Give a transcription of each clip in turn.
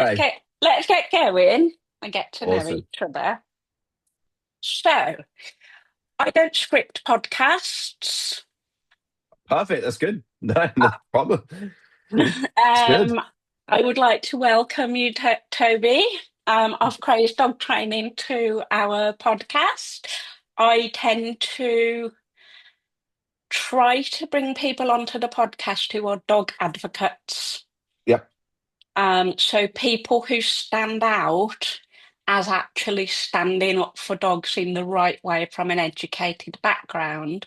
Hi. Let's get going and get to know Awesome. each other. So, I don't script podcasts. Perfect. That's good. No, Uh, no problem. It's good. I would like to welcome you, Toby, of Craze Dog Training to our podcast. I tend to try to bring people onto the podcast who are dog advocates. Yep. So people who stand out as actually standing up for dogs in the right way from an educated background.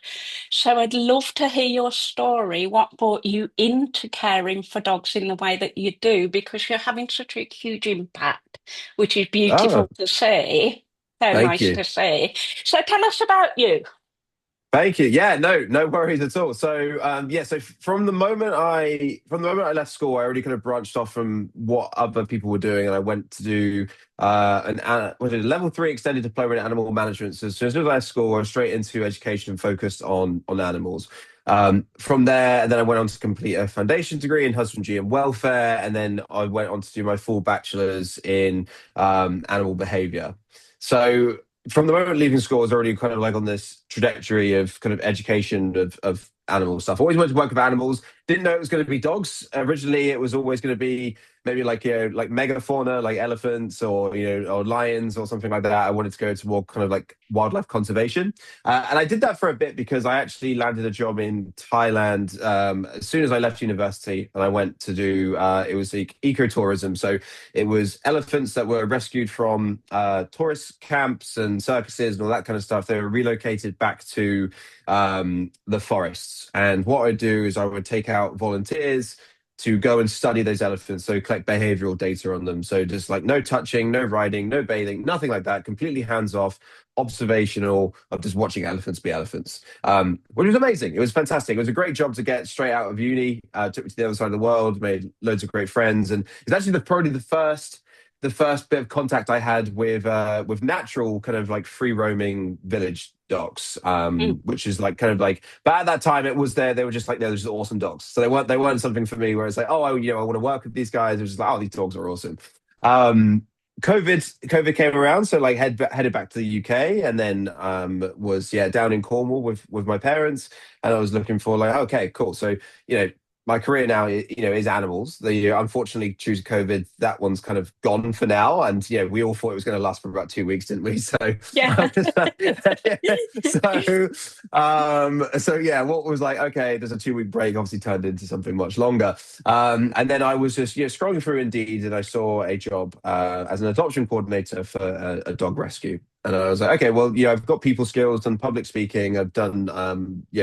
So I'd love to hear your story. What brought you into caring for dogs in the way that you do? Because you're having such a huge impact, which is Oh, beautiful to see. So thank nice you. to see. So tell us about you. Thank you. Yeah, no worries at all. So from the moment I left school, I already kind of branched off from what other people were doing, and I went to do a level three extended diploma in animal management. So as soon as I left school, I was straight into education focused on animals. From there, and then I went on to complete a foundation degree in husbandry and welfare, and then I went on to do my full bachelor's in animal behavior. So from the moment leaving school, I was already kind of like on this trajectory of kind of education of animal stuff. Always wanted to work with animals. Didn't know it was going to be dogs. Originally, it was always going to be maybe like like megafauna, like elephants or or lions or something like that. I wanted to go to more kind of like wildlife conservation, and I did that for a bit because I actually landed a job in Thailand as soon as I left university, and I went to do it was ecotourism. So it was elephants that were rescued from tourist camps and circuses and all that kind of stuff. They were relocated back to the forests. And what I'd do is I would take out volunteers to go and study those elephants, so collect behavioral data on them. So just like no touching, no riding, no bathing, nothing like that. Completely hands off, observational of just watching elephants be elephants, which was amazing. It was fantastic. It was a great job to get straight out of uni. Took me to the other side of the world, made loads of great friends, and it's actually probably the first bit of contact I had with natural kind of like free roaming village dogs, Mm. which is like kind of like. But at that time, it was there. They were just like, no, they're just awesome dogs. So they weren't something for me where it's like, oh, I want to work with these guys. It was just like, oh, these dogs are awesome. Um, COVID came around, so like headed back to the UK, and then was down in Cornwall with my parents, and I was looking for like, okay, cool. So you know my career now is animals. Unfortunately, due to COVID, that one's kind of gone for now, and we all thought it was going to last for about 2 weeks, didn't we? So Yeah. so yeah, what was like, okay, there's a 2 week break, obviously turned into something much longer. And then I was just scrolling through Indeed, and I saw a job as an adoption coordinator for a dog rescue. And I was like, okay, well, I've got people skills, done public speaking, I've done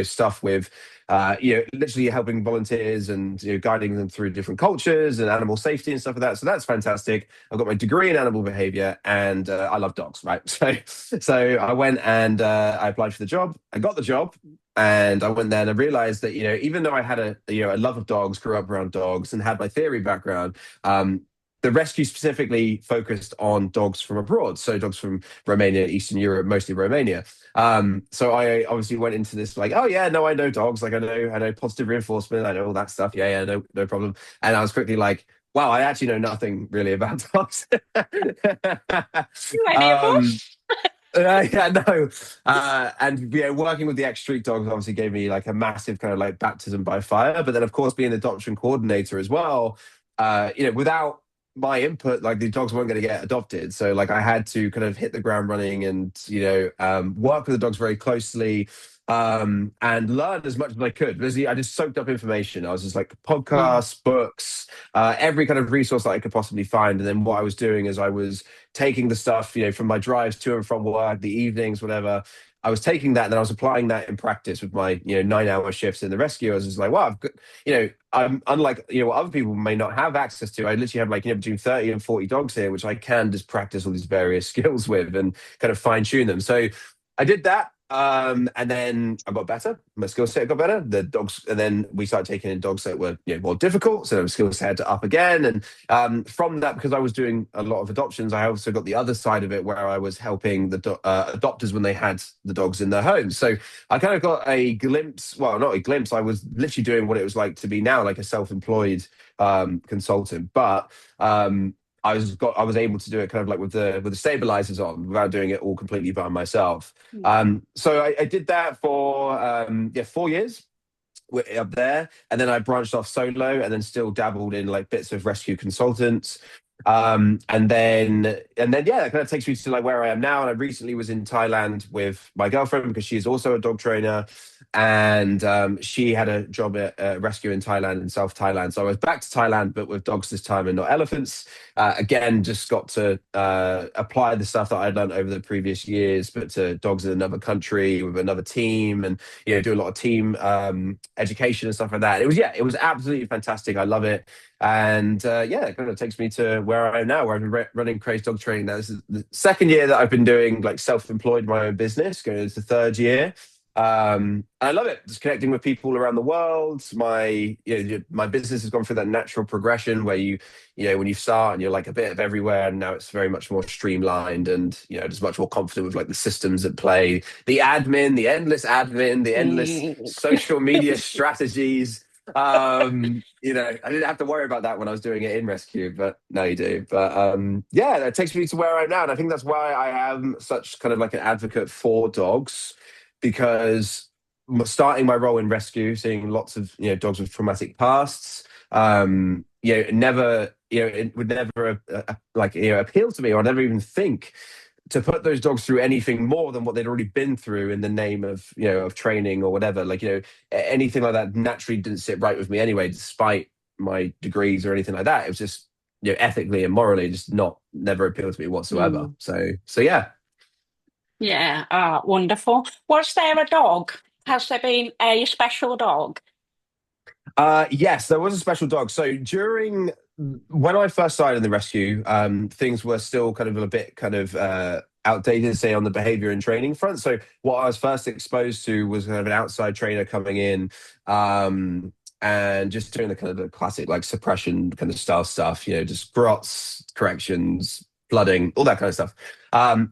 stuff with literally helping volunteers and guiding them through different cultures and animal safety and stuff like that. So that's fantastic. I've got my degree in animal behavior, and I love dogs, right? So I went and I applied for the job. I got the job, and I went there and I realized that even though I had a love of dogs, grew up around dogs, and had my theory background. The rescue specifically focused on dogs from abroad, so dogs from Romania, Eastern Europe, mostly Romania. So I obviously went into this like, oh yeah, no, I know dogs, like I know positive reinforcement, I know all that stuff. Yeah, no problem. And I was quickly like, wow, I actually know nothing really about dogs. Any of um, us? yeah, no. And working with the ex-street dogs obviously gave me like a massive kind of like baptism by fire. But then, of course, being the adoption coordinator as well, without my input, like the dogs weren't going to get adopted. So like I had to kind of hit the ground running and work with the dogs very closely. And learn as much as I could. Basically, I just soaked up information. I was just like Mm. podcasts, books, every kind of resource that I could possibly find. And then what I was doing is I was taking the stuff, from my drives to and from work, the evenings, whatever. I was taking that and then I was applying that in practice with my, 9 hour shifts in the rescue. I was just like, wow, I've got, I'm unlike, what other people may not have access to. I literally have like, between 30 and 40 dogs here, which I can just practice all these various skills with and kind of fine tune them. So I did that. And then I got better. My skill set got better. The dogs, and then we started taking in dogs that were more difficult. So the skill set had to up again. And from that, because I was doing a lot of adoptions, I also got the other side of it where I was helping the adopters when they had the dogs in their homes. So I kind of got a glimpse. Well, not a glimpse. I was literally doing what it was like to be now, like a self-employed consultant. But I was able to do it kind of like with the stabilizers on without doing it all completely by myself. Mm. So I did that for 4 years up there, and then I branched off solo, and then still dabbled in like bits of rescue consultants. And then yeah, that kind of takes me to like where I am now. And I recently was in Thailand with my girlfriend because she's also a dog trainer, and she had a job at rescue in Thailand, in South Thailand. So I was back to Thailand, but with dogs this time and not elephants. Again, just got to apply the stuff that I'd learned over the previous years, but to dogs in another country with another team, and do a lot of team education and stuff like that. It was absolutely fantastic. I love it. And yeah, it kind of takes me to where I am now, where I've been running Craze Dog Training. Now, this is the second year that I've been doing like self-employed my own business, going into the third year. And I love it. Just connecting with people around the world. My business has gone through that natural progression where when you start and you're like a bit of everywhere, and now it's very much more streamlined, and just much more confident with like the systems at play, the endless admin, the endless Mm. social media strategies. I didn't have to worry about that when I was doing it in rescue, but now you do. But yeah, that takes me to where I am now. And I think that's why I am such kind of like an advocate for dogs, because starting my role in rescue, seeing lots of dogs with traumatic pasts, never it would never like appeal to me, or I'd never even think to put those dogs through anything more than what they'd already been through in the name of of training or whatever. Like anything like that naturally didn't sit right with me anyway, despite my degrees or anything like that. It was just ethically and morally just not never appealed to me whatsoever. Mm. So yeah. Yeah, wonderful. Was there a dog? Has there been a special dog? Yes, there was a special dog. So during when I first started in the rescue, things were still kind of a bit kind of outdated, say on the behavior and training front. So what I was first exposed to was kind of an outside trainer coming in, and just doing the kind of the classic like suppression kind of style stuff, just grots, corrections, flooding, all that kind of stuff.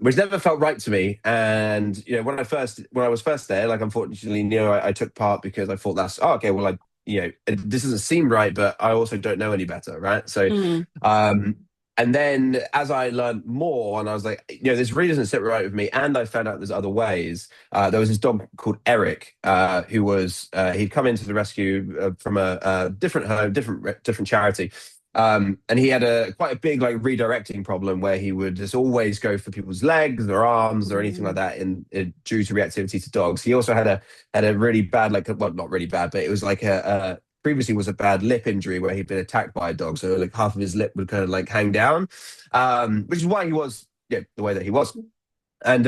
Which never felt right to me. And when I was first there, like unfortunately, I took part because I thought that's okay. Well, this doesn't seem right, but I also don't know any better, right? So, Mm. um, and then as I learned more, and I was like, this really doesn't sit right with me, and I found out there's other ways. There was this dog called Eric, who was he'd come into the rescue from a different home, different charity. And he had quite a big like redirecting problem where he would just always go for people's legs or arms or anything like Mm. that due to reactivity to dogs. He also had a really bad, like, well, not really bad, but it was like previously was a bad lip injury where he'd been attacked by a dog. So like half of his lip would kind of like hang down, which is why he was, the way that he was. And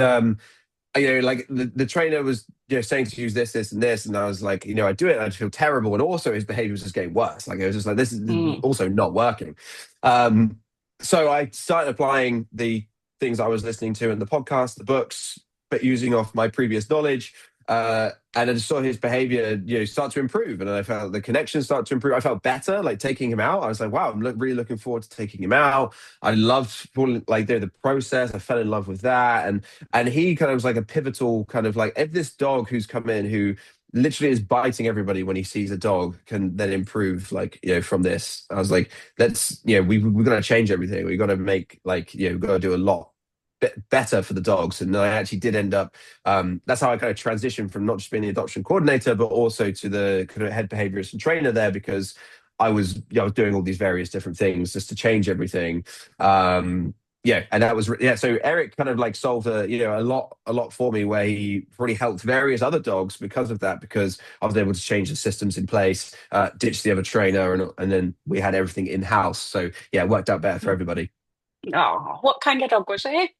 like the trainer was saying to use this and this, and I was like, I do it and I feel terrible, and also his behavior was just getting worse. Like it was just like this is Mm. also not working. um so I started applying the things I was listening to in the podcast, the books, but using off my previous knowledge. And I just saw his behavior start to improve, and I felt the connection start to improve. I felt better like taking him out. I was like, wow, I'm really looking forward to taking him out. I loved like the process. I fell in love with that. And he kind of was like a pivotal kind of like, if this dog who's come in who literally is biting everybody when he sees a dog can then improve like from this. I was like, let's we're gonna change everything. We've got to make like we've got to do a lot better for the dogs. And I actually did end up that's how I kind of transitioned from not just being the adoption coordinator but also to the kind of head behaviorist and trainer there, because I was doing all these various different things just to change everything. And that was so Eric kind of like solved a lot for me, where he really helped various other dogs because of that, because I was able to change the systems in place, ditch the other trainer, and then we had everything in house. So yeah, it worked out better for everybody. Oh, what kind of dog was it?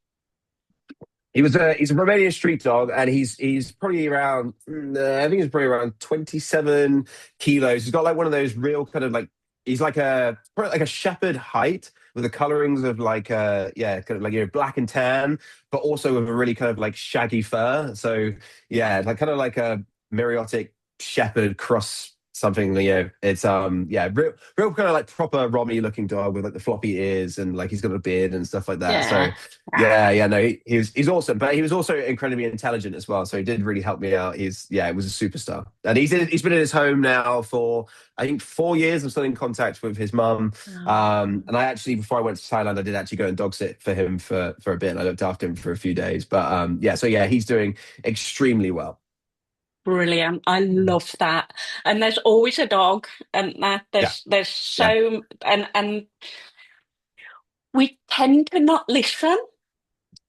He's a Romanian street dog, and he's probably around I think he's probably around 27 kilos. He's got like one of those real kind of like, he's like probably like a shepherd height with the colorings of like kind of like black and tan, but also with a really kind of like shaggy fur. So yeah, like kind of like a meriotic shepherd cross something, it's yeah, real kind of like proper Romy looking dog with like the floppy ears and like he's got a beard and stuff like that. So Yeah. yeah, yeah, no, he's awesome, but he was also incredibly intelligent as well. So he did really help me out. Yeah, he was a superstar, and he's been in his home now for I think 4 years. I'm still in contact with his mum. And I actually, before I went to Thailand, I did actually go and dog sit for him for a bit. And I looked after him for a few days, but yeah, so yeah, he's doing extremely well. Brilliant. I love that. And there's always a dog, and that Yeah, there's yeah, so and we tend to not listen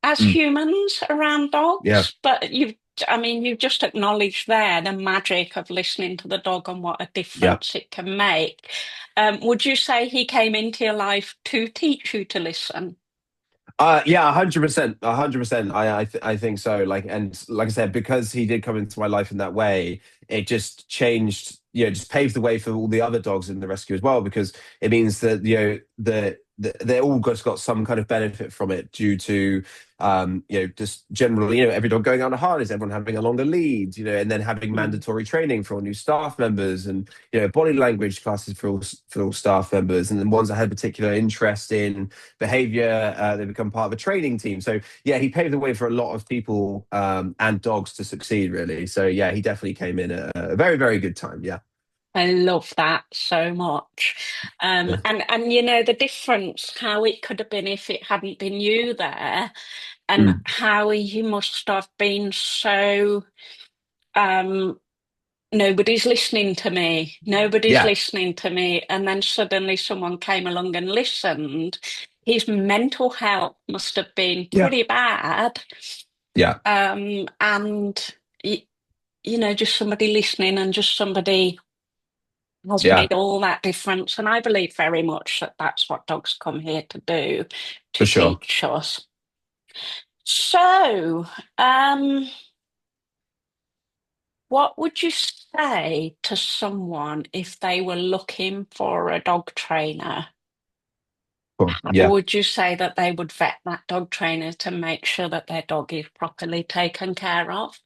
as mm, humans around yeah, dogs, but I mean, you've just acknowledged there the magic of listening to the dog and what a yeah. difference it can make. Would you say he came into your life to teach you to listen? Yeah, 100%, 100%. I think so. Like, and like I said, because he did come into my life in that way, it just changed. Just paved the way for all the other dogs in the rescue as well. Because it means that they all just got some kind of benefit from it due to just generally every dog going on a harness, everyone having a longer lead, and then having Mm. mandatory training for all new staff members and body language classes for all staff members, and then ones that had particular interest in behavior, they become part of a training team. So yeah, he paved the way for a lot of people and dogs to succeed, really. So yeah, he definitely came in at a very, very good time. Yeah. I love that so much. Yeah. And the difference, how it could have been if it hadn't been you there, and Mm. how you must have been so um nobody's listening to me, nobody's Yeah. listening to me, and then suddenly someone came along and listened. His mental health must have been Yeah. pretty bad. Yeah. And just somebody listening and just somebody has Yeah. made all that difference. And I believe very much that that's what dogs come here to do, to For sure. teach us. So, um, what would you say to someone if they were looking for a dog trainer? Cool. How Yeah. would you say that they would vet that dog trainer to make sure that their dog is properly taken care of?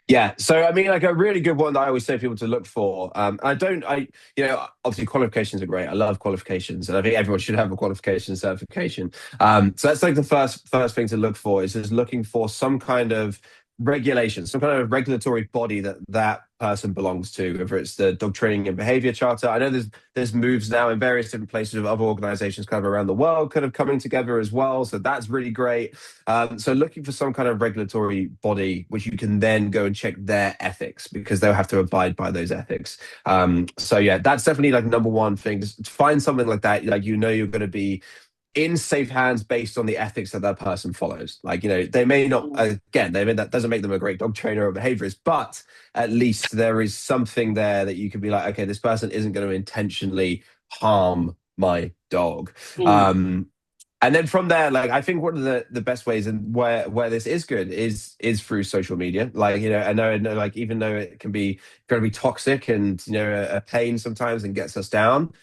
Yeah, so I mean, like a really good one that I always say people to look for. Obviously qualifications are great. I love qualifications, and I think everyone should have a qualification certification. So that's like the first thing to look for is just looking for some kind of regulation, some kind of regulatory body that person belongs to, whether it's the dog training and behavior charter. I know there's moves now in various different places of other organizations kind of around the world kind of coming together as well. So that's really great. So looking for some kind of regulatory body which you can then go and check their ethics because they'll have to abide by those ethics. So yeah, that's definitely like number one thing. Just find something like that, like you're going to be in safe hands based on the ethics that that person follows. Like, they may not, again, that doesn't make them a great dog trainer or behaviorist, but at least there is something there that you can be like, okay, this person isn't going to intentionally harm my dog. Mm. Um, and then from there, like I think one of the best ways and where this is good is through social media. Like, I know, like even though it can be going to be toxic and a pain sometimes and gets us down,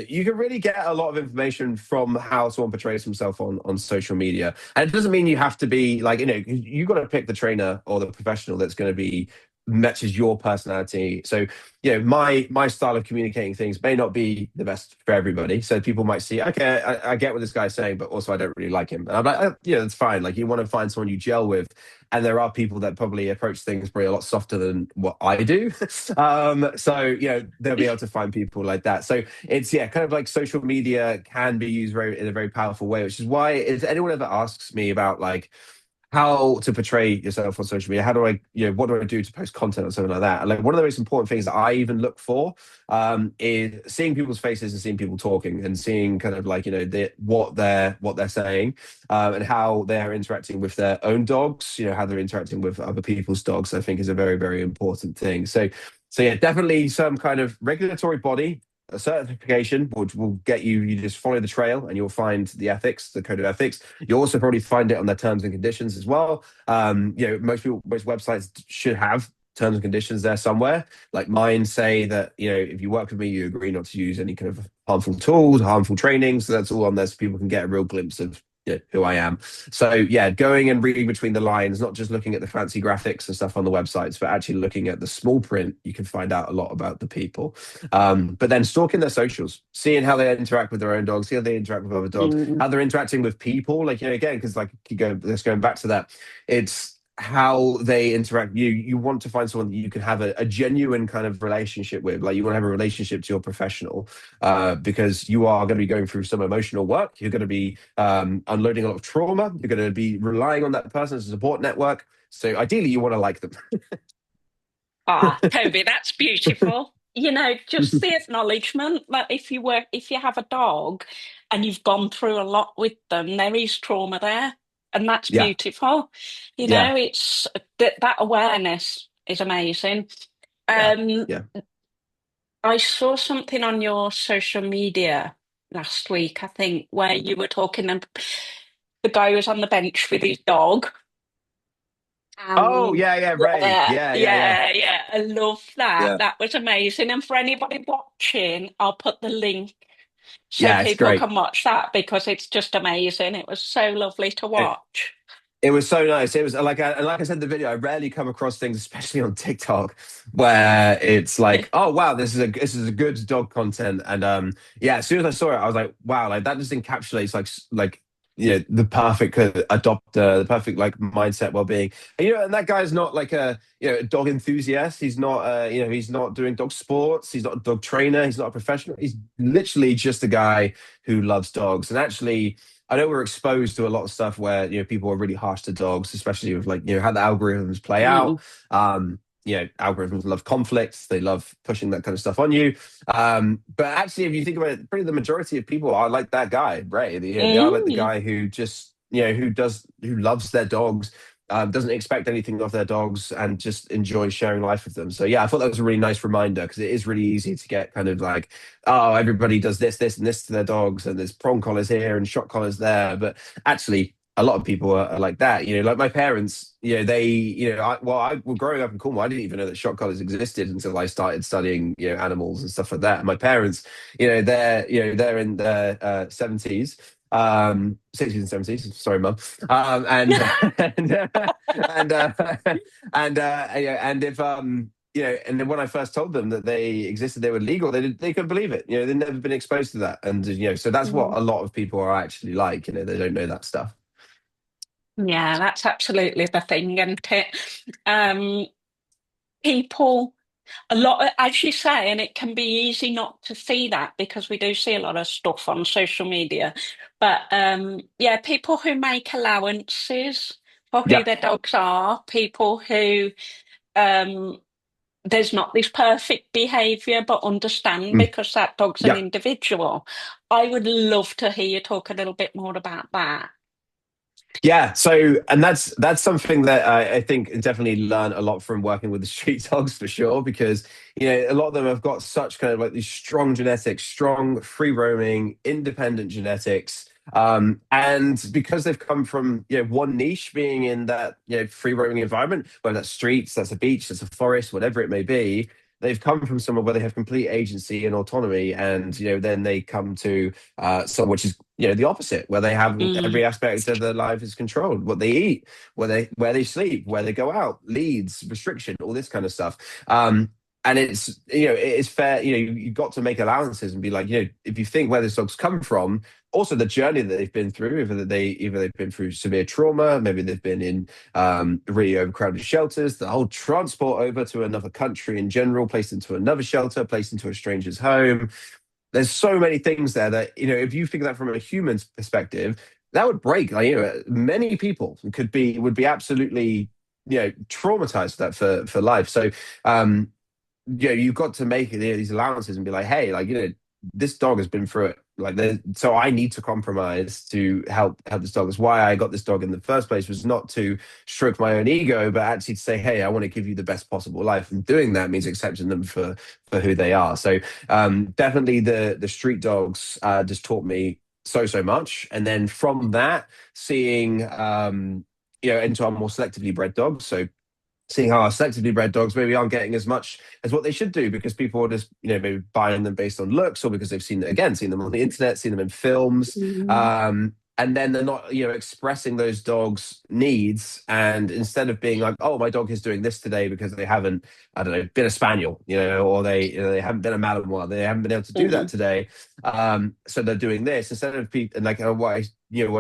you can really get a lot of information from how someone portrays himself on social media. And it doesn't mean you have to be like, you got to pick the trainer or the professional that's going to be matches your personality. So, my style of communicating things may not be the best for everybody. So people might see, okay, I get what this guy's saying, but also I don't really like him. And I'm like, yeah, that's fine. Like you want to find someone you gel with. And there are people that probably approach things probably a lot softer than what I do. So, they'll be able to find people like that. So it's, yeah, kind of like social media can be used in a very powerful way, which is why if anyone ever asks me about like, how to portray yourself on social media. How do I, what do I do to post content or something like that? And like one of the most important things that I even look for is seeing people's faces and seeing people talking and seeing kind of like, what they're saying and how they're interacting with their own dogs, how they're interacting with other people's dogs, I think is a very, very important thing. So yeah, definitely some kind of regulatory body, a certification which will get you just follow the trail and you'll find the ethics, the code of ethics. You'll also probably find it on their terms and conditions as well. Most websites should have terms and conditions there somewhere. Like mine say that, if you work with me, you agree not to use any kind of harmful tools, harmful training. So that's all on there so people can get a real glimpse of who I am. So yeah, going and reading between the lines, not just looking at the fancy graphics and stuff on the websites, but actually looking at the small print, you can find out a lot about the people. But then stalking their socials, seeing how they interact with their own dogs, see how they interact with other dogs, Mm. how they're interacting with people. Like, again, because like you go, let's going back to that. It's how they interact. You want to find someone that you can have a genuine kind of relationship with. Like, you want to have a relationship to your professional, because you are going to be going through some emotional work. You're going to be unloading a lot of trauma. You're going to be relying on that person as a support network. So ideally, you want to like them. Ah, Toby, that's beautiful. Just the acknowledgement that if you have a dog and you've gone through a lot with them, there is trauma there, and that's Yeah, beautiful. yeah, It's that awareness is amazing. yeah, Um, yeah. I saw something on your social media last week, I think, where you were talking, and the guy was on the bench with his dog. Oh Um, yeah, yeah, Ray. yeah, Yeah, yeah, yeah, yeah, yeah. I love that. yeah, That was amazing. And for anybody watching, I'll put the link so yeah. It's people great. can watch that because it's just amazing. It was so lovely to watch. It was so nice. It was like I said in the video, I rarely come across things, especially on TikTok, where it's like, oh wow, this is a good dog content. And yeah, as soon as I saw it, I was like, wow, like that just encapsulates like the perfect adopter, the perfect like mindset, well-being. And and that guy's not like a a dog enthusiast. He's not he's not doing dog sports. He's not a dog trainer. He's not a professional. He's literally just a guy who loves dogs. And actually, I know we're exposed to a lot of stuff where people are really harsh to dogs, especially with like how the algorithms play out. Mm. Algorithms love conflicts; they love pushing that kind of stuff on you. But actually, if you think about it, pretty the majority of people are like that guy, right? They are like the Mm. guy who just who loves their dogs, doesn't expect anything of their dogs, and just enjoys sharing life with them. So yeah, I thought that was a really nice reminder because it is really easy to get kind of like, oh, everybody does this, this, and this to their dogs, and there's prong collars here and shock collars there. But actually, a lot of people are like that. Like my parents, they, well, growing up in Cornwall, I didn't even know that shock collars existed until I started studying, animals and stuff like that. And my parents, they're in their 70s. 60s and 70s. Sorry, mum. And and and if and then when I first told them that they existed, they were legal. They couldn't believe it. They'd never been exposed to that, and so that's what Mm. a lot of people are actually like. They don't know that stuff. Yeah, that's absolutely the thing, isn't it? Um, People. A lot, as you say, and it can be easy not to see that because we do see a lot of stuff on social media. But yeah, people who make allowances for who Yeah. their dogs are, people who um, there's not this perfect behavior, but understand Mm. because that dog's an Yeah. individual. I would love to hear you talk a little bit more about that. Yeah, so and that's something that I think definitely learn a lot from working with the street dogs for sure, because a lot of them have got such kind of like these strong genetics, strong free roaming, independent genetics, and because they've come from one niche, being in that free roaming environment, whether that's streets, that's a beach, that's a forest, whatever it may be. They've come from somewhere where they have complete agency and autonomy, and then they come to some which is the opposite, where they have Mm, every aspect of their life is controlled: what they eat, where they sleep, where they go out, leads, restriction, all this kind of stuff. And it's it's fair. You've got to make allowances and be like, if you think where this dog's come from, also the journey that they've been through, either they've been through severe trauma, maybe they've been in really overcrowded shelters, the whole transport over to another country in general, placed into another shelter, placed into a stranger's home. There's so many things there that if you think of that from a human's perspective, that would break. Like, many people would be absolutely traumatized that for life. So you've got to make these allowances and be like, hey, like this dog has been through it. Like, so I need to compromise to help this dog. That's why I got this dog in the first place, was not to stroke my own ego, but actually to say, hey, I want to give you the best possible life. And doing that means accepting them for who they are. So definitely the street dogs just taught me so much. And then from that, seeing into our more selectively bred dogs. So seeing how our selectively bred dogs maybe aren't getting as much as what they should do, because people are just maybe buying them based on looks, or because they've seen them on the internet, seen them in films. mm, and then they're not, expressing those dogs' needs. And instead of being like, oh, my dog is doing this today because they haven't, I don't know, been a spaniel, or they haven't been a Malinois, they haven't been able to do that Mm. today. So they're doing this instead of people. And like, what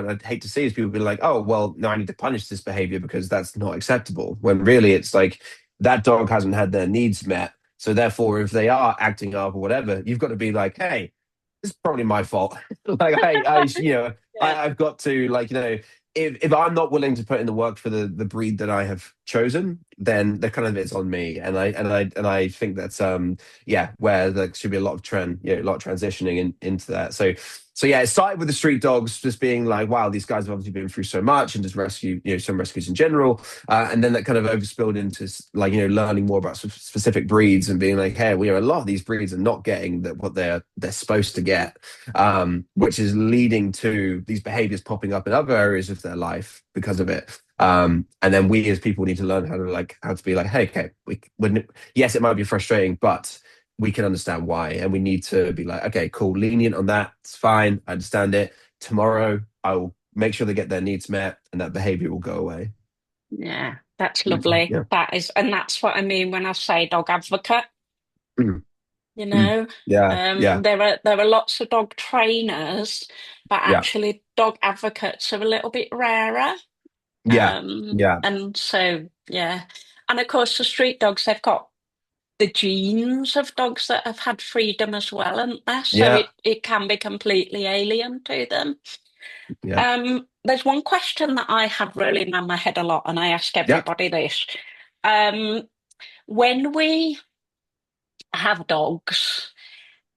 I'd hate to see is people be like, oh, well, no, I need to punish this behavior because that's not acceptable. When really it's like that dog hasn't had their needs met. So therefore, if they are acting up or whatever, you've got to be like, hey, it's probably my fault. Like Yeah. I've got to, like, if I'm not willing to put in the work for the breed that I have chosen, then the kind of it's on me. And I think that's yeah, where there should be a lot of a lot of transitioning into that. So yeah, it started with the street dogs just being like, wow, these guys have obviously been through so much, and just rescue, some rescues in general. And then that kind of overspilled into like, learning more about specific breeds and being like, hey, a lot of these breeds are not getting what they're supposed to get, which is leading to these behaviors popping up in other areas of their life because of it. And then we as people need to learn how to be like, hey, okay, yes, it might be frustrating, but we can understand why, and we need to be like, okay, cool, lenient on that. It's fine. I understand it. Tomorrow, I will make sure they get their needs met, and that behavior will go away. Yeah, that's lovely. Yeah. That is, and that's what I mean when I say dog advocate. Mm, You mm. know, Yeah. Yeah. there are lots of dog trainers, but Yeah. actually dog advocates are a little bit rarer. Yeah. Yeah. And so yeah, and of course the street dogs they've got the genes of dogs that have had freedom as well, aren't there? So Yeah. it can be completely alien to them. Yeah. There's one question that I have rolling around my head a lot, and I ask Yeah. everybody this. Um, when we have dogs,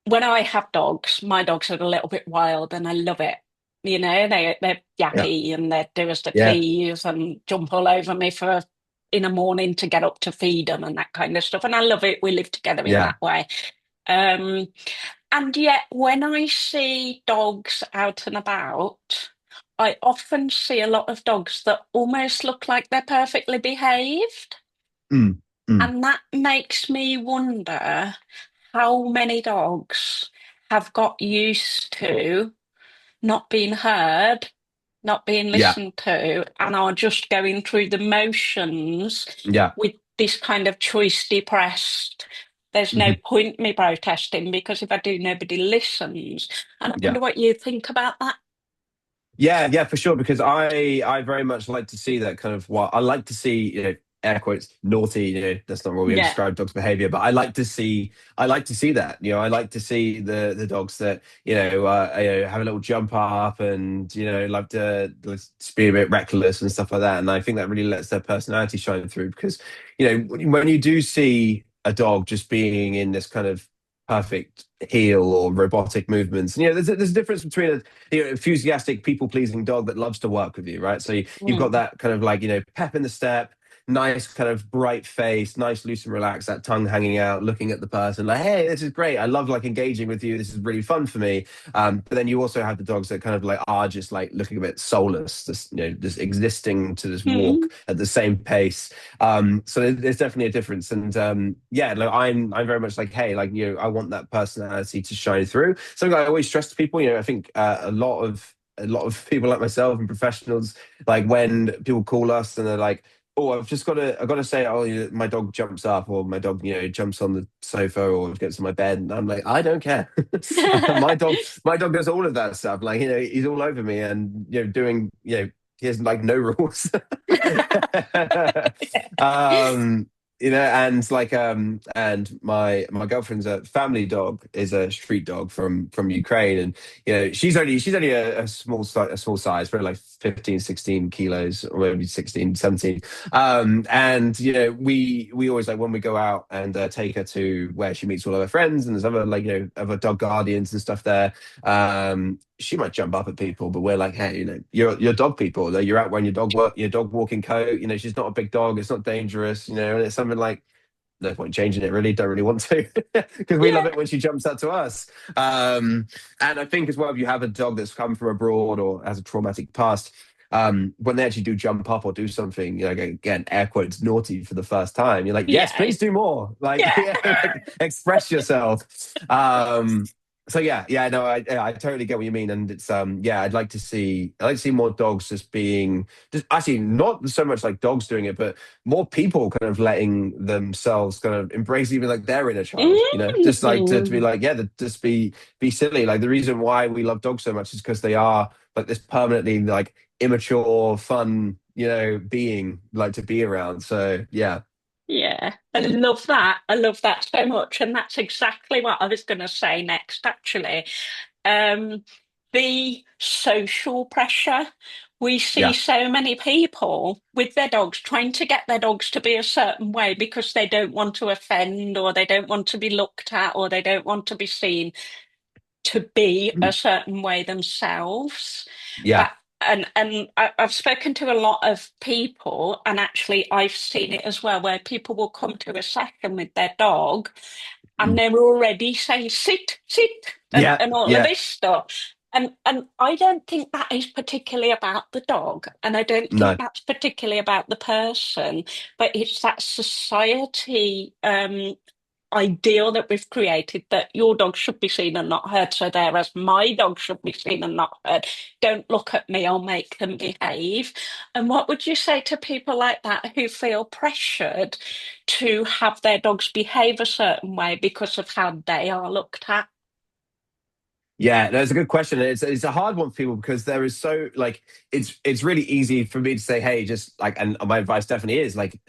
when I have dogs, my dogs are a little bit wild and I love it. They're Yeah. yappy and they do as they Yeah. please and jump all over me for in the morning to get up to feed them and that kind of stuff. And I love it. We live together in Yeah. that way. Um, and yet when I see dogs out and about, I often see a lot of dogs that almost look like they're perfectly behaved. Mm, mm. And that makes me wonder how many dogs have got used to not being heard, not being Yeah. listened to, and are just going through the motions Yeah. with this kind of choice depressed. There's no Mhm. point me protesting because if I do, nobody listens. And I Yeah. wonder what you think about that. Yeah, yeah, for sure. Because I very much like to see that kind of what I like to see, air quotes, naughty, that's not really we Yeah. describe dogs' behavior, but I like to see that. I like to see the dogs that, have a little jump up and, like to just be a bit reckless and stuff like that. And I think that really lets their personality shine through because, when you do see a dog just being in this kind of perfect heel or robotic movements. And, there's a difference between enthusiastic, people pleasing dog that loves to work with you, right? So you've got Mm. that kind of like, pep in the step, nice kind of bright face, nice loose and relaxed, that tongue hanging out, looking at the person like, hey, this is great. I love like engaging with you. This is really fun for me. But then you also have the dogs that kind of like are just like looking a bit soulless, just existing to just Mm. walk at the same pace. So there's definitely a difference. And yeah, like I'm very much like, hey, like, I want that personality to shine through. Something I always stress to people, I think a lot of people like myself and professionals, like when people call us and they're like, oh, I've got to say, oh, my dog jumps up or my dog, jumps on the sofa or gets in my bed. And I'm like, I don't care. My dog does all of that stuff. Like, he's all over me and, doing, he has like no rules. um, and my girlfriend's a family dog is a street dog from Ukraine, and she's only a small size, probably like 15, 16 kilos, or maybe 16, 17. And we always like when we go out and take her to where she meets all of her friends, and there's other like other dog guardians and stuff there. She might jump up at people, but we're like, hey, you're dog people. Like, you're out wearing your dog walking coat. She's not a big dog. It's not dangerous. And it's something like no point changing it. Really, don't really want to because we love Yeah. it when she jumps out to us. And I think as well, if you have a dog that's come from abroad or has a traumatic past. When they actually do jump up or do something, again, air quotes, naughty for the first time, you're like, yes, Yeah. please do more. Like, Yeah. yeah, like, express yourself. So yeah, no, I totally get what you mean, and it's yeah, I'd like to see more dogs just being just actually not so much like dogs doing it, but more people kind of letting themselves kind of embrace even like their inner child, just like to be Mm. like just be silly. Like the reason why we love dogs so much is because they are like this permanently like immature, fun, being like to be around. So yeah, Yeah, I love that. I love that so much. And that's exactly what I was going to say next, actually. Um, the social pressure. We see yeah, so many people with their dogs trying to get their dogs to be a certain way because they don't want to offend or they don't want to be looked at or they don't want to be seen to be a certain way themselves. yeah. But I've spoken to a lot of people, and actually I've seen it as well, where people will come to a session with their dog and they're already saying sit, sit, Yeah, and all of yeah, this stuff. And I don't think that is particularly about the dog, and I don't think no. that's particularly about the person, but it's that society ideal that we've created that your dog should be seen and not heard. So thereas my dog should be seen and not heard. Don't look at me, I'll make them behave. And what would you say to people like that who feel pressured to have their dogs behave a certain way because of how they are looked at? Yeah, no, it's a good question. It's a hard one for people because there is so like it's really easy for me to say, hey, just like, and my advice definitely is like,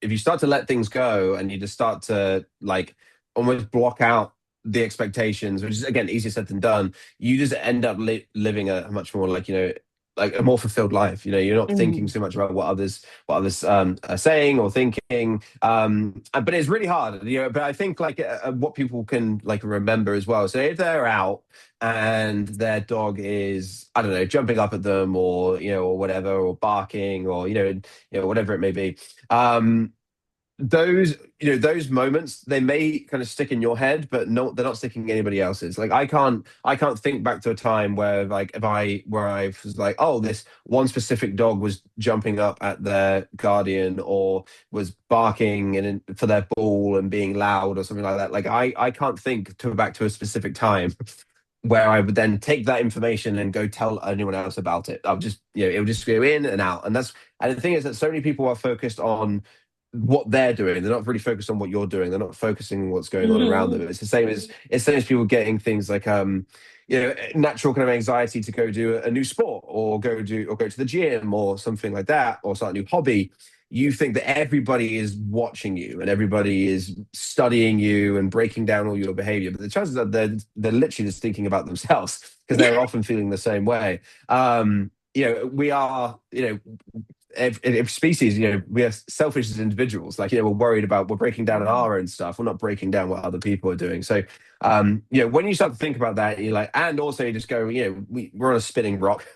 if you start to let things go and you just start to like almost block out the expectations, which is again easier said than done, you just end up living a much more like like a more fulfilled life. You're not thinking Mm. so much about what others are saying or thinking. But it's really hard, But I think like what people can like remember as well. So if they're out and their dog is, I don't know, jumping up at them or or whatever, or barking, or whatever it may be. um those those moments, they may kind of stick in your head, but no, they're not sticking anybody else's. Like I can't think back to a time where like if I where I was like, oh, this one specific dog was jumping up at their guardian or was barking and for their ball and being loud or something like that. Like I can't think to back to a specific time where I would then take that information and go tell anyone else about it. I'll just, it would just go in and out. And the thing is that so many people are focused on what they're doing. They're not really focused on what you're doing. They're not focusing on what's going on around them. Mm. It's the same as people getting things like natural kind of anxiety to go do a new sport or go to the gym or something like that or start a new hobby. You think that everybody is watching you and everybody is studying you and breaking down all your behavior, but the chances are they're literally just thinking about themselves because they're often feeling the same way. We are, if species, we are selfish as individuals. Like, we're worried about, we're breaking down our own stuff. We're not breaking down what other people are doing. So, when you start to think about that, you're like, and also you just go, we're on a spinning rock,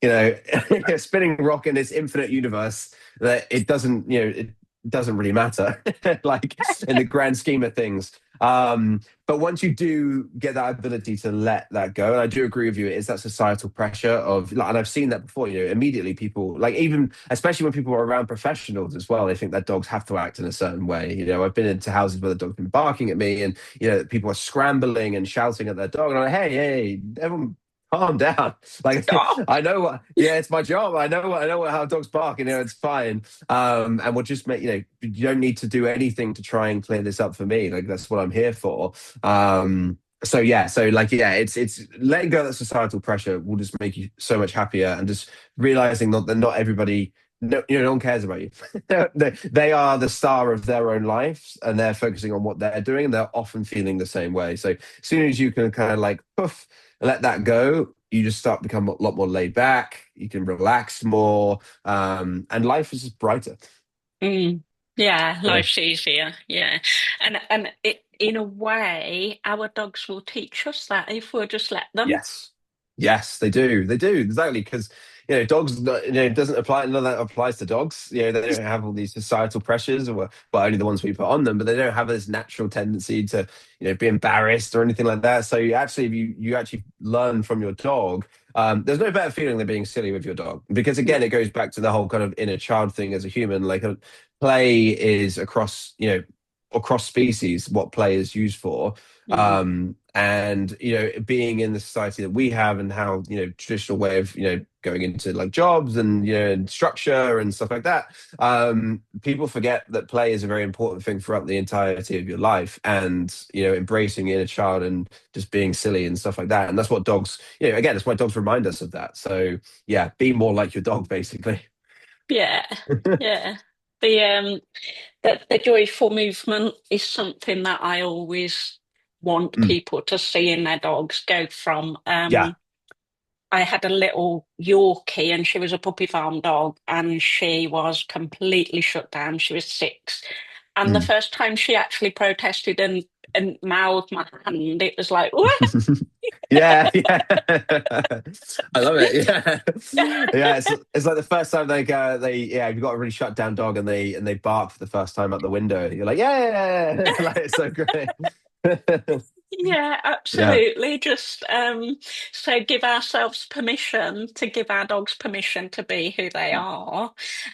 a spinning rock in this infinite universe that it doesn't really matter, like in the grand scheme of things. But once you do get that ability to let that go, and I do agree with you, it is that societal pressure of, like, and I've seen that before, immediately people, like, even, especially when people are around professionals as well, they think that dogs have to act in a certain way. I've been into houses where the dog's been barking at me and, people are scrambling and shouting at their dog. And I'm like, hey, everyone, calm down. Like, Stop. I know yeah, it's my job. I know how dogs bark, it's fine. And we'll just make, you don't need to do anything to try and clear this up for me. Like, that's what I'm here for. So yeah, it's letting go of that societal pressure will just make you so much happier, and just realizing that not everybody, no, no one cares about you. They are the star of their own lives, and they're focusing on what they're doing, and they're often feeling the same way. So as soon as you can kind of like poof, let that go, you just start to become a lot more laid back. You can relax more, and life is just brighter. Mm. Yeah, Yeah. life's easier. Yeah. And it in a way, our dogs will teach us that if we'll just let them. Yes. Yes, they do. They do exactly because dogs. It doesn't apply. None of that applies to dogs. They don't have all these societal pressures, or well, only the ones we put on them. But they don't have this natural tendency to be embarrassed or anything like that. So if you actually learn from your dog, there's no better feeling than being silly with your dog, because again, it goes back to the whole kind of inner child thing as a human. Like, play is across across species what play is used for. Mm. And being in the society that we have, and how traditional way of going into like jobs and and structure and stuff like that, people forget that play is a very important thing throughout the entirety of your life, and embracing your inner child and just being silly and stuff like that. And that's what dogs, again, that's why dogs remind us of that. So yeah, be more like your dog, basically. Yeah, yeah. The the joyful movement is something that I always want Mm, people to see in their dogs. Go from yeah. I had a little Yorkie and she was a puppy farm dog and she was completely shut down. She was 6. And the Mm. first time she actually protested and mouthed my hand, it was like, what? Yeah, yeah. I love it. Yeah, yeah. It's like the first time you've got a really shut down dog and they bark for the first time out the window. You're like, yeah, like it's so great. Yeah, Yeah, absolutely. Just so give ourselves permission to give our dogs permission to be who they are.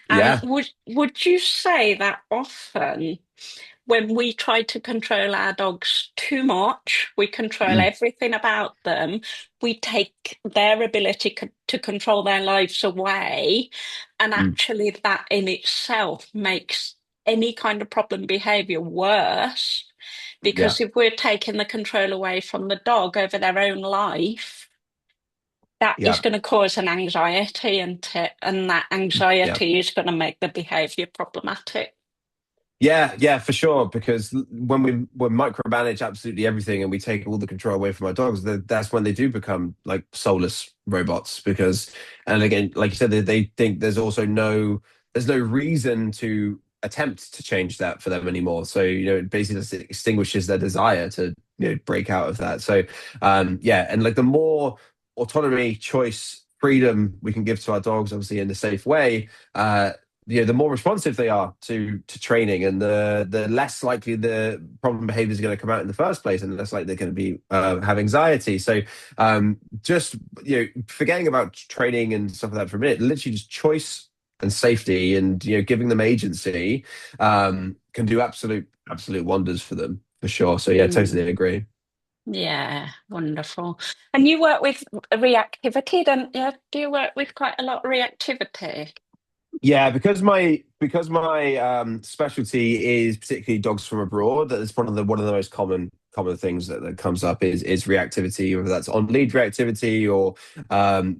And yeah. would you say that often when we try to control our dogs too much, we control Mm, everything about them, we take their ability to control their lives away, and mm, actually that in itself makes any kind of problem behavior worse. yeah, Because if we're taking the control away from the dog over their own life, that is yeah, going to cause an anxiety, and that yeah. anxiety is going to make the behavior problematic. Yeah, for sure. Because when we micromanage absolutely everything and we take all the control away from our dogs, that's when they do become like soulless robots. Because, and again, like you said, they think there's no reason to attempt to change that for them anymore. So it basically just extinguishes their desire to break out of that. So yeah, and like the more autonomy, choice, freedom we can give to our dogs, obviously in a safe way. The more responsive they are to training, and the less likely the problem behaviors are going to come out in the first place, and the less likely they're going to be have anxiety. So just forgetting about training and stuff like that for a minute, literally just choice and safety, and giving them agency can do absolute wonders for them, for sure. So yeah, Mm. totally agree. Yeah, wonderful. And you work with reactivity, don't you? Do you work with quite a lot of reactivity? Yeah, because my specialty is particularly dogs from abroad. That's one of the most common things that comes up is reactivity, whether that's on lead reactivity or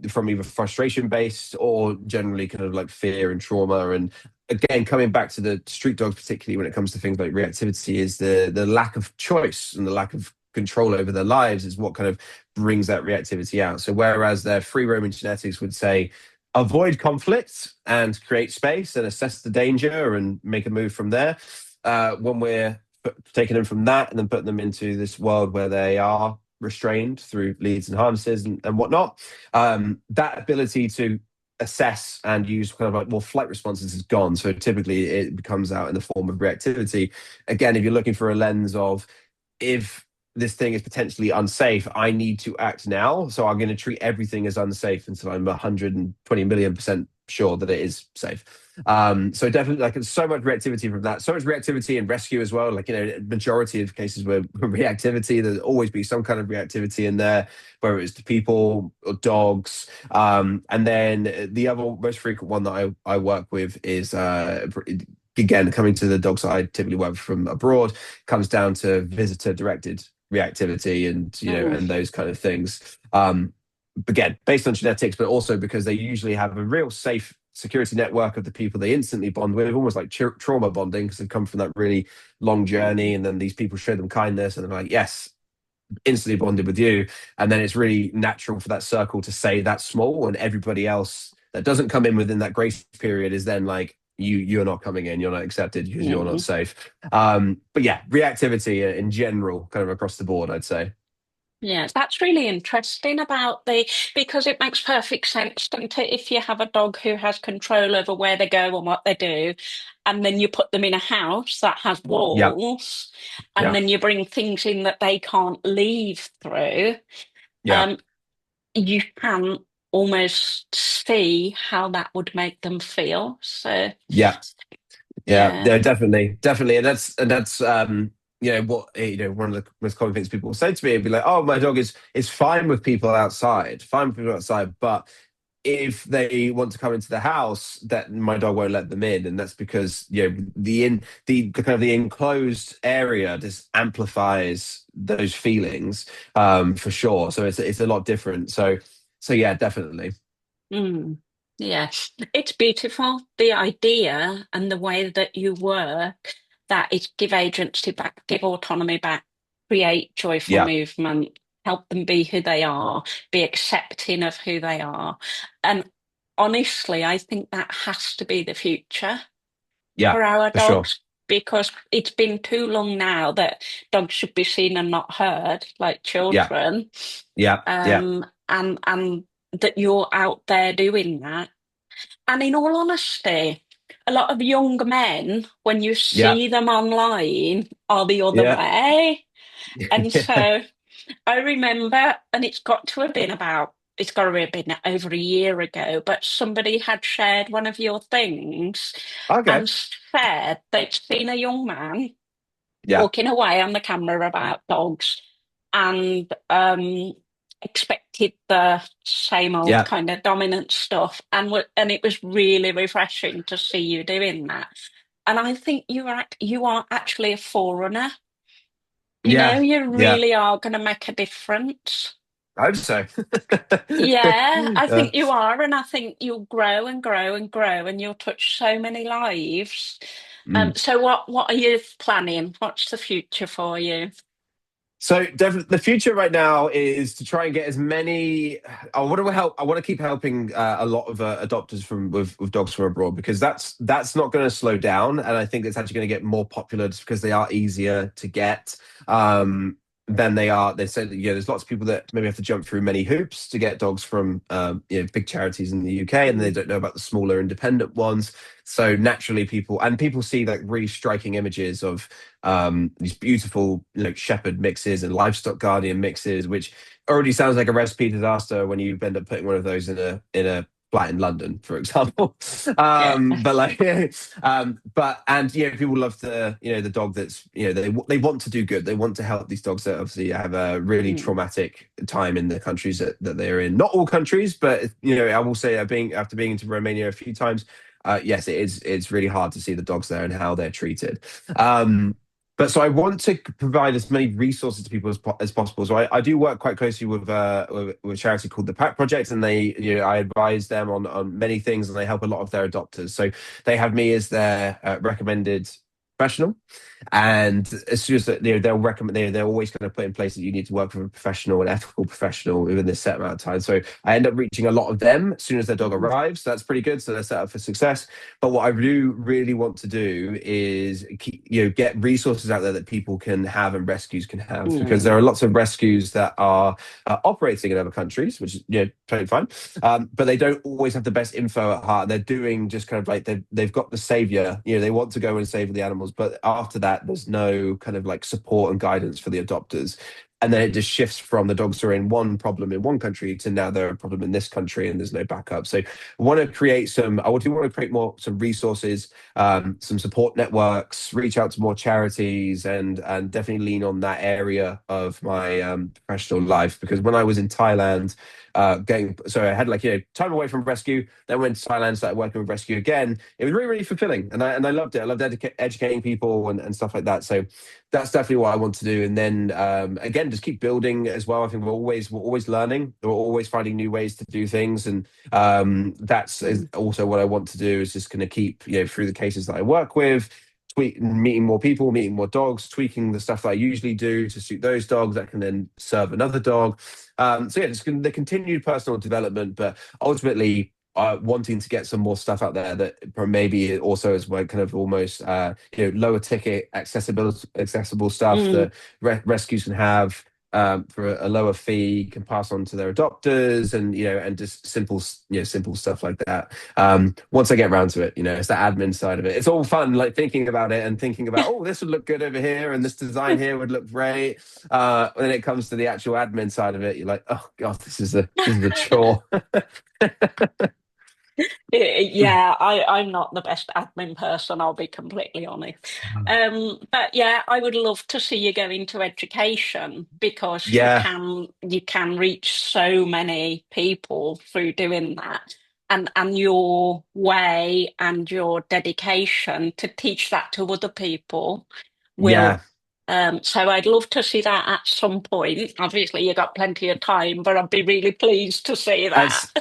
from either frustration based or generally kind of like fear and trauma. And again, coming back to the street dogs, particularly when it comes to things like reactivity, is the lack of choice and the lack of control over their lives is what kind of brings that reactivity out. So whereas their free roaming genetics would say avoid conflict and create space and assess the danger and make a move from there. When we're taking them from that and then putting them into this world where they are restrained through leads and harnesses and whatnot, that ability to assess and use kind of like more flight responses is gone. So typically it comes out in the form of reactivity. Again, if you're looking for a lens of if this thing is potentially unsafe, I need to act now. So I'm going to treat everything as unsafe until I'm 120 million% sure that it is safe. So definitely, like, so much reactivity from that, so much reactivity and rescue as well. Like, majority of cases where reactivity, there's always be some kind of reactivity in there, whether it's to people or dogs. And then the other most frequent one that I work with is again, coming to the dog side, typically work from abroad, comes down to visitor directed reactivity and Mm. and those kind of things. Again, based on genetics, but also because they usually have a real safe security network of the people they instantly bond with, almost like trauma bonding, because they've come from that really long journey, and then these people show them kindness, and they're like, yes, instantly bonded with you. And then it's really natural for that circle to say that's small, and everybody else that doesn't come in within that grace period is then like, you're not coming in, you're not accepted because you're not Mm. safe. But yeah, reactivity in general, kind of across the board, I'd say. Yeah, that's really interesting about because it makes perfect sense, doesn't it? If you have a dog who has control over where they go and what they do, and then you put them in a house that has Yeah, walls, and yeah, then you bring things in that they can't leave through, yeah, um, you can almost see how that would make them feel. So, yeah. Yeah, Yeah. no, definitely, and that's what one of the most common things people will say to me would be like, "Oh, my dog is fine with people outside, fine with people outside, but if they want to come into the house, that my dog won't let them in, and that's because the kind of the enclosed area just amplifies those feelings for sure. So it's a lot different. So yeah, definitely. Mm. Yeah, it's beautiful. The idea and the way that you work, that is give agency back, give autonomy back, create joyful Yeah, movement, help them be who they are, be accepting of who they are. And honestly, I think that has to be the future yeah, for our for sure. dogs because it's been too long now that dogs should be seen and not heard like Yeah, children. yeah, yeah, And that you're out there doing that. And in all honesty, a lot of young men, when you yeah, see them online, are the other yeah, way. And yeah. so I remember, and it's got to have been over a year ago, but somebody had shared one of your things Okay. and said they'd seen a young man Yeah, talking away on the camera about dogs and expected the same old yeah. kind of dominant stuff and it was really refreshing to see you doing that. And I think you are actually a forerunner. You know, Yeah, you yeah. really are going to make a difference. I hope so. Yeah, I Uh, think you are, and I think you'll grow and grow and grow, and you'll touch so many lives. mm. So what are you planning? What's the future for you? So definitely, the future right now is to try and get as many. I want to help. I want to keep helping a lot of adopters from with dogs from abroad because that's not going to slow down, and I think it's actually going to get more popular just because they are easier to get. Um, than they are. They say that there's lots of people that maybe have to jump through many hoops to get dogs from big charities in the UK, and they Mm, don't know about the smaller independent ones. So naturally, people see like really striking images of these beautiful shepherd mixes and livestock guardian mixes, which already sounds like a recipe disaster when you end up putting one of those in a flat in London, for example. yeah. But like, but and people love the dog that's they want to do good. They want to help these dogs that obviously have a really Mm, traumatic time in the countries that they're in. Not all countries, but I will say after being into Romania a few times, yes, it's really hard to see the dogs there and how they're treated. But so I want to provide as many resources to people as possible. So I do work quite closely with a charity called the Pack Project, and I advise them on many things, and they help a lot of their adopters. So they have me as their recommended professional, and as soon as they'll recommend, they're always going to put in place that you need to work with a professional, an ethical professional within this set amount of time. So I end up reaching a lot of them as soon as their dog mm, arrives. So that's pretty good. So they're set up for success. But what I do really want to do is get resources out there that people can have and rescues can have, because there mm, are lots of rescues that are operating in other countries, which is totally fine, but they don't always have the best info at heart. They're doing just kind of like they've got the savior, they want to go and save the animals, but after that, there's no kind of like support and guidance for the adopters. And then it just shifts from the dogs are in one problem in one country to now they're a problem in this country and there's no backup. So I do want to create some resources, some support networks, reach out to more charities, and definitely lean on that area of my professional life. Because when I was in Thailand, I had time away from rescue, then went to Thailand, started working with rescue again. It was really, really fulfilling, and I loved it. I loved educating people and stuff like that. So that's definitely what I want to do. And then again, just keep building as well. I think we're always learning. We're always finding new ways to do things, and that's is mm, also what I want to do. Is just going to keep through the cases that I work with. Meeting more people, meeting more dogs, tweaking the stuff that I usually do to suit those dogs that can then serve another dog. So yeah, just the continued personal development, but ultimately wanting to get some more stuff out there that maybe also is like kind of almost lower ticket accessible stuff mm. that rescues can have for a lower fee, can pass on to their adopters, and just simple stuff like that. Once I get around to it, it's the admin side of it. It's all fun, like thinking about it and thinking about, oh, this would look good over here, and this design here would look great. When it comes to the actual admin side of it, you're like, oh god, this is a chore. Yeah, I'm not the best admin person, I'll be completely honest. But yeah, I would love to see you go into education because Yeah, you can reach so many people through doing that. And your way and your dedication to teach that to other people will yeah. so I'd love to see that at some point. Obviously, you got plenty of time, but I'd be really pleased to see that. That's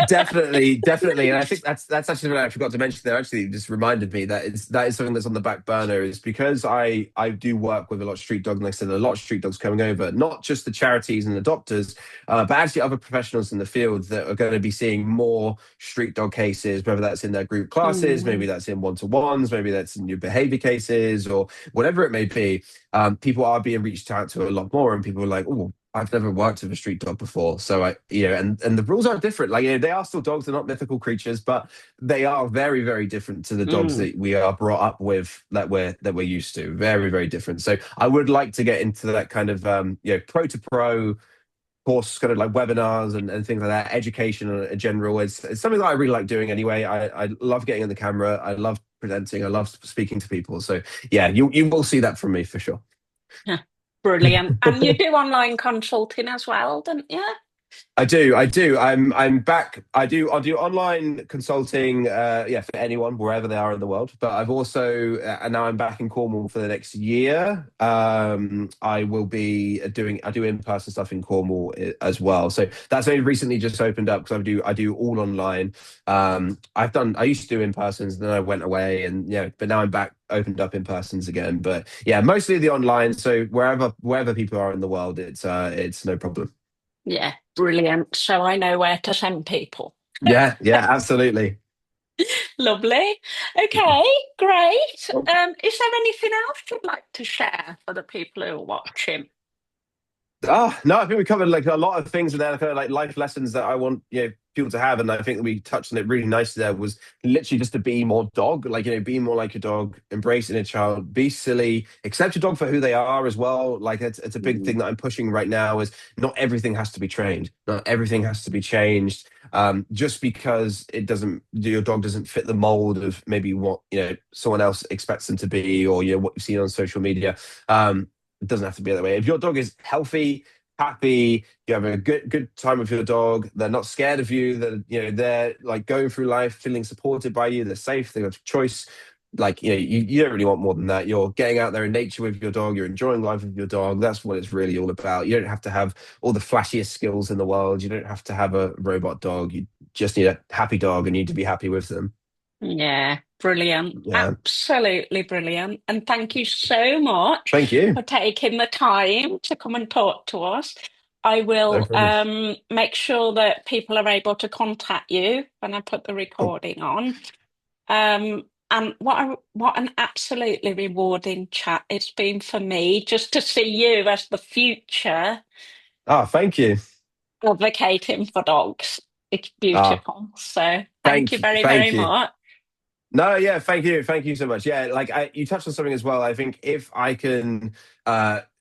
definitely, and I think that's actually what I forgot to mention there. Actually, it just reminded me that is something that's on the back burner. Is because I do work with a lot of street dogs, and like I said, a lot of street dogs coming over, not just the charities and the doctors, but actually other professionals in the field that are going to be seeing more street dog cases, whether that's in their group classes, maybe Mm, that's in one-to-ones, maybe that's in new behavior cases, or whatever it may be. People are being reached out to a lot more, and people are like, oh. I've never worked with a street dog before, so and the rules are different. Like, they are still dogs; they're not mythical creatures, but they are very, very different to the dogs mm. that we are brought up with, that we're used to. Very, very different. So, I would like to get into that kind of pro to pro course, kind of like webinars and things like that. Education in general it's something that I really like doing anyway. I love getting on the camera. I love presenting. I love speaking to people. So yeah, you will see that from me for sure. Yeah, brilliant. And you do online consulting as well, don't you? I do. I do. I'm back. I'll do online consulting, yeah, for anyone wherever they are in the world. But I've also, and now I'm back in Cornwall for the next year. I will be I do in-person stuff in Cornwall as well. So that's only recently just opened up because I do all online. I used to do in-persons, then I went away, and yeah, but now I'm back, opened up in-persons again. But yeah, mostly the online. So wherever people are in the world, it's no problem. Yeah, brilliant. So I know where to send people. Yeah, yeah, absolutely. Lovely. Okay, great. Is there anything else you'd like to share for the people who are watching? No, I think we covered like a lot of things in there, kind of like life lessons that I want people to have, and I think that we touched on it really nicely. There was literally just to be more dog, like be more like your dog, embrace inner child, be silly, accept your dog for who they are as well. Like it's a big Mm, thing that I'm pushing right now. Is not everything has to be trained, not everything has to be changed. Just because your dog doesn't fit the mold of maybe what someone else expects them to be, or what you've seen on social media. It doesn't have to be that way. If your dog is healthy, happy, you have a good time with your dog, they're not scared of you, they're like going through life feeling supported by you, they're safe, they have choice. Like, you don't really want more than that. You're getting out there in nature with your dog, you're enjoying life with your dog. That's what it's really all about. You don't have to have all the flashiest skills in the world. You don't have to have a robot dog. You just need a happy dog and you need to be happy with them. yeah, brilliant. Yeah. Absolutely brilliant. And thank you so much Thank you. for taking the time to come and talk to us. I No will problem. make sure that people are able to contact you when I put the Cool. recording on. And what an absolutely rewarding chat it's been for me just to see you as the future Thank you. advocating for dogs. It's Ah, beautiful. So thank you very, very thank you. much. No, yeah, thank you so much. Yeah, like you touched on something as well. I think if I can,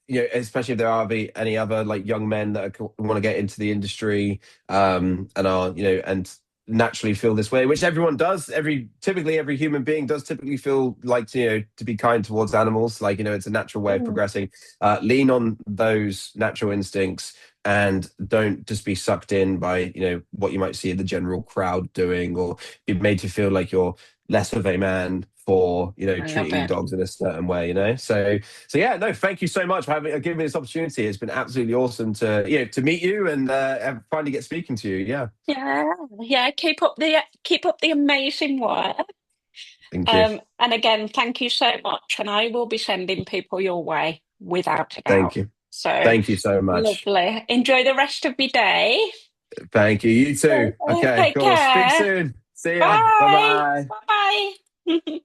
especially if there are any other like young men that want to get into the industry, and are and naturally feel this way, which everyone does. Typically every human being does typically feel like to be kind towards animals. Like it's a natural way of Mm. progressing. Lean on those natural instincts. And don't just be sucked in by what you might see the general crowd doing, or be made to feel like you're less of a man for I love treating it. dogs in a certain way, so yeah, no, thank you so much for giving me this opportunity. It's been absolutely awesome to to meet you and finally get speaking to you. Yeah, Yeah, yeah. Keep up the amazing work. thank you. And again, thank you so much. And I will be sending people your way without a Thank doubt. you. So Thank you so much. lovely. Enjoy the rest of your day. Thank you. You too. Okay, Take cool. Speak care. soon. See ya. Bye Bye. bye. Bye bye.